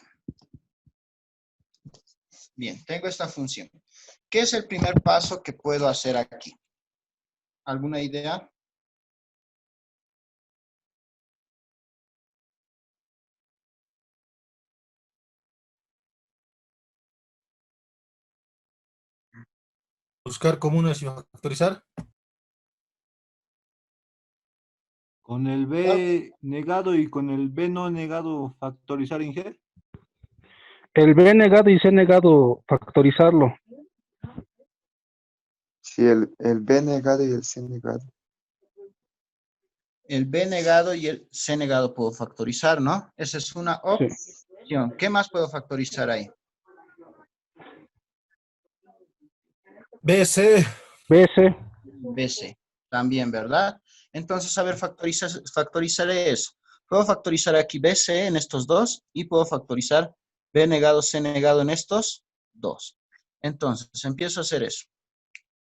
Bien, tengo esta función. ¿Qué es el primer paso que puedo hacer aquí? ¿Alguna idea? Buscar comunas y factorizar. Con el B negado y con el B no negado, factorizar en G. el B negado y C negado, factorizarlo. Sí, el B negado y el C negado. El B negado y el C negado puedo factorizar, ¿no? Esa es una Sí. opción. ¿Qué más puedo factorizar ahí? BC. BC, BC. También, ¿verdad? Entonces, a ver, factorizaré eso. Puedo factorizar aquí BC en estos dos y puedo factorizar B negado, C negado en estos dos. Entonces, empiezo a hacer eso.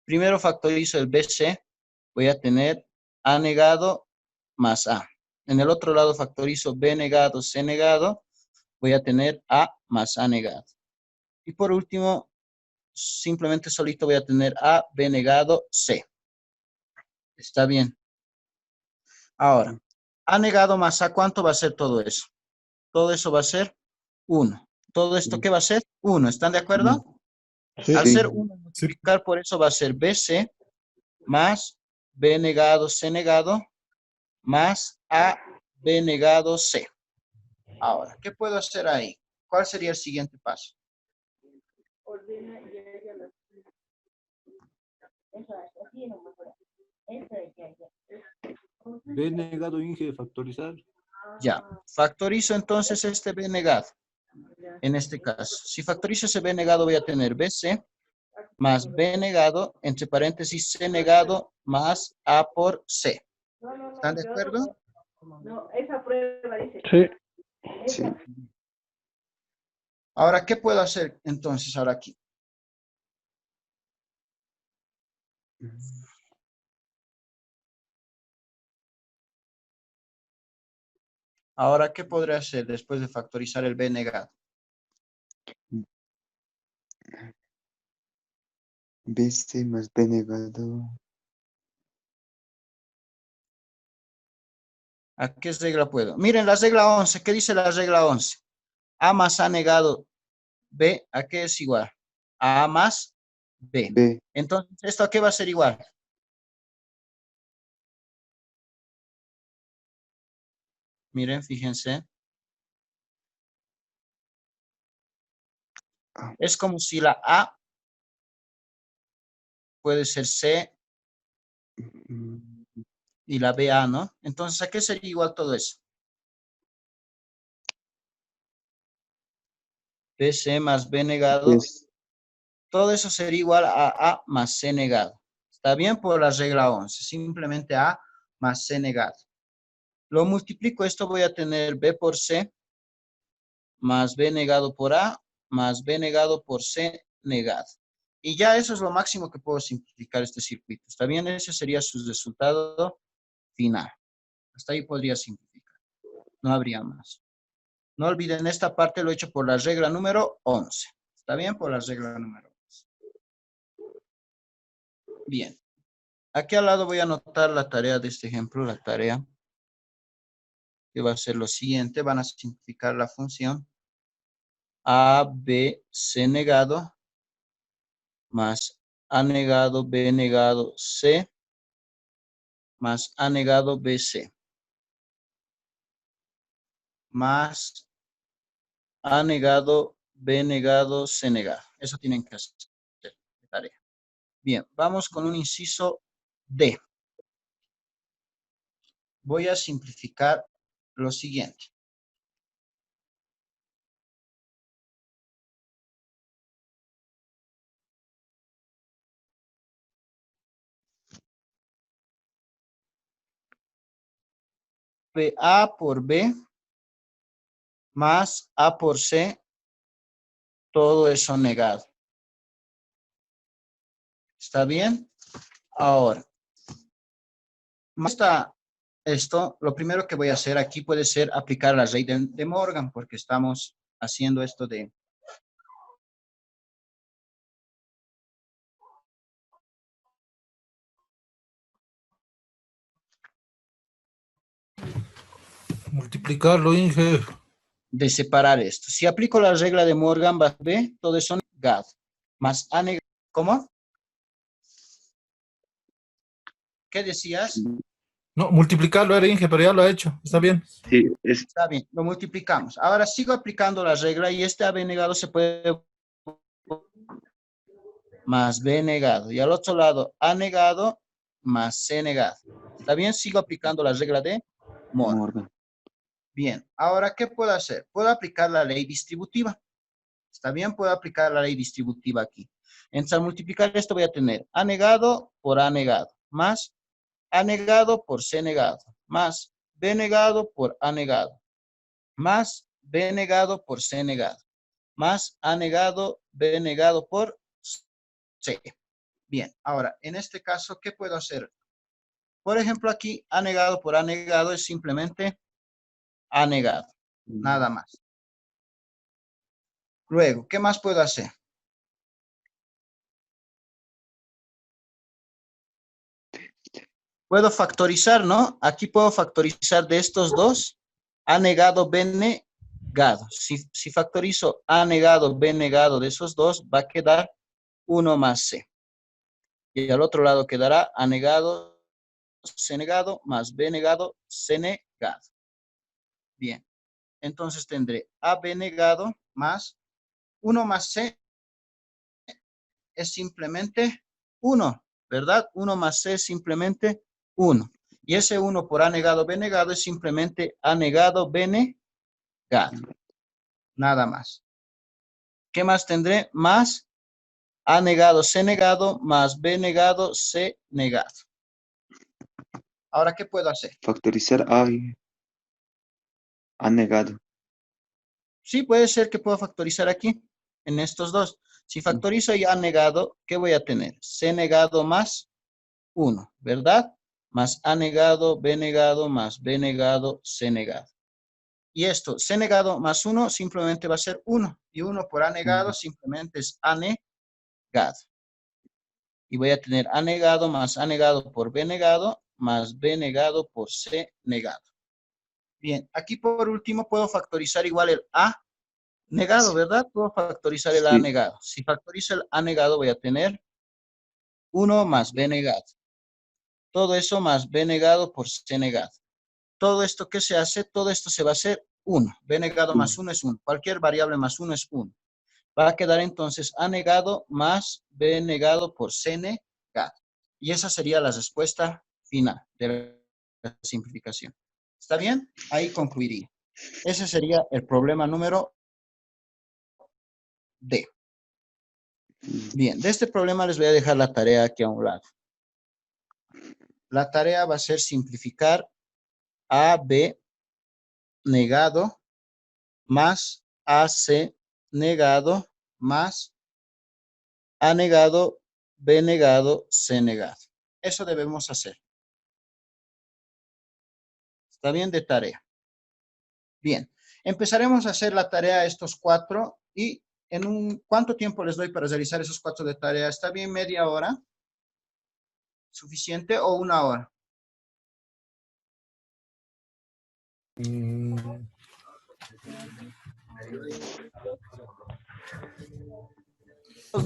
Primero factorizo el BC. Voy a tener A negado más A. En el otro lado factorizo B negado, C negado. Voy a tener A más A negado. Y por último, simplemente solito voy a tener A, B negado, C. Está bien. Ahora, A negado más A, ¿cuánto va a ser todo eso? Todo eso va a ser 1. ¿Todo esto qué va a ser? 1. ¿Están de acuerdo? sí, Al Sí. ser 1, multiplicar por eso va a ser BC más B negado, C negado, más A, B negado, C. Ahora, ¿qué puedo hacer ahí? ¿Cuál sería el siguiente paso? B negado, Inge, factorizar. Ya, factorizo entonces este B negado. En este caso, si factorizo ese B negado voy a tener BC más B negado, entre paréntesis C negado, más A por C. ¿Están de acuerdo? sí, Sí. Ahora, ¿qué puedo hacer entonces ahora aquí? Ahora, ¿qué podré hacer después de factorizar el B negado? BC más B negado. ¿A qué regla puedo? Miren la regla 11. ¿Qué dice la regla 11? A más A negado B, ¿a qué es igual? A más B. B. Entonces, ¿esto a qué va a ser igual? Miren, fíjense. Ah, Es como si la A puede ser C mm, y la BA, ¿no? Entonces, ¿a qué sería igual todo eso? BC más B negado. es- Todo eso sería igual a A más C negado. ¿Está bien? Por la regla 11. Simplemente A más C negado. Lo multiplico, esto voy a tener B por C más B negado por A más B negado por C negado. Y ya eso es lo máximo que puedo simplificar este circuito. ¿Está bien? Ese sería su resultado final. Hasta ahí podría simplificar. No habría más. No olviden, esta parte lo he hecho por la regla número 11. ¿Está bien? Por la regla número 11. Bien. Aquí al lado voy a anotar la tarea de este ejemplo, la tarea que va a ser lo siguiente. Van a simplificar la función A, B, C negado más A negado, B negado, C más A negado, BC más A negado, B negado, C negado. Eso tienen que hacer de tarea. Bien, vamos con un inciso D. Voy a simplificar lo siguiente. A por B más A por C, todo eso negado. ¿Está bien? Ahora, esto, lo primero que voy a hacer aquí puede ser aplicar la ley de Morgan, porque estamos haciendo esto de... Multiplicarlo, Inge. de separar esto. Si aplico la regla de Morgan, va a B, todo eso negado. Más A negado. ¿Cómo? ¿Qué decías? No, multiplicarlo era Inge, pero ya lo ha hecho. Está bien. Sí, es Está bien, lo multiplicamos. Ahora sigo aplicando la regla y este AB negado se puede más B negado. Y al otro lado, A negado más C negado. ¿Está bien? Sigo aplicando la regla de Moore. Morgan. Bien, ahora, ¿qué puedo hacer? Puedo aplicar la ley distributiva. ¿Está bien? Puedo aplicar la ley distributiva aquí. Entonces, al multiplicar esto voy a tener A negado por A negado, más A negado por C negado, más B negado por A negado, más B negado por C negado, más A negado, B negado por C. Bien, ahora, en este caso, ¿qué puedo hacer? Por ejemplo, aquí A negado por A negado es simplemente A negado, nada más. Luego, ¿qué más puedo hacer? Puedo factorizar, ¿no? Aquí puedo factorizar de estos dos, A negado, B negado. Si factorizo A negado, B negado de esos dos, va a quedar 1 más C. Y al otro lado quedará A negado, C negado, más B negado, C negado. Bien. Entonces tendré AB negado más 1 más C es simplemente 1, ¿verdad? 1 más C es simplemente 1. Y ese 1 por A negado, B negado es simplemente A negado, B negado. Nada más. ¿Qué más tendré? Más A negado, C negado, más B negado, C negado. Ahora, ¿qué puedo hacer? Factorizar A y A negado. Sí, puede ser que pueda factorizar aquí, en estos dos. Si factorizo y A negado, ¿qué voy a tener? C negado más 1, ¿verdad? Más A negado, B negado, más B negado, C negado. Y esto, C negado más 1 simplemente va a ser 1. Y 1 por A negado simplemente es A negado. Y voy a tener A negado más A negado por B negado, más B negado por C negado. Bien, aquí por último puedo factorizar igual el A negado, ¿verdad? Puedo factorizar el A Sí. negado. Si factorizo el A negado voy a tener 1 más B negado. Todo eso más B negado por C negado. Todo esto, ¿qué se hace? Todo esto se va a hacer 1. B negado más 1 es 1. Cualquier variable más 1 es 1. Va a quedar entonces A negado más B negado por C negado. Y esa sería la respuesta final de la simplificación. ¿Está bien? Ahí concluiría. Ese sería el problema número D. Bien, de este problema les voy a dejar la tarea aquí a un lado. La tarea va a ser simplificar AB negado más AC negado más A negado, B negado, C negado. Eso debemos hacer. ¿Está bien? De tarea. Bien. Empezaremos a hacer la tarea estos 4 y ¿cuánto tiempo les doy para realizar esos 4 de tarea? ¿Está bien media hora? ¿Suficiente o 1 hora?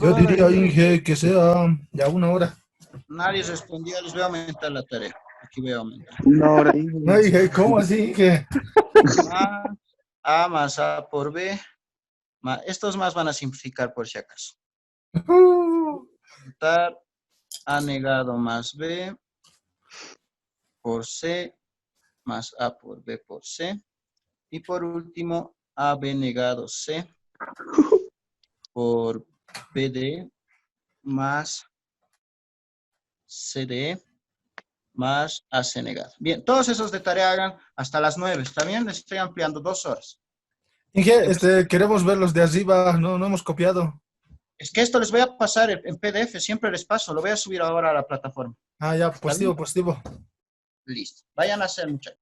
Yo diría, Inge, que sea ya 1 hora. Nadie respondió. Les voy a aumentar la tarea. Aquí voy a aumentar. 1 hora. Ay, ¿cómo así, Inge? Más A más A por B. Estos más van a simplificar por si acaso. Aumentar A negado más B por C más A por B por C. Y por último, AB negado C por BD más CD más AC negado. Bien, todos esos de tarea hagan hasta las 9. ¿Está bien? Les estoy ampliando 2 horas. Inge, queremos ver los de arriba. No hemos copiado. Es que esto les voy a pasar en PDF. Siempre les paso. Lo voy a subir ahora a la plataforma. Ah, ya, positivo. Listo. Vayan a hacer, muchachos.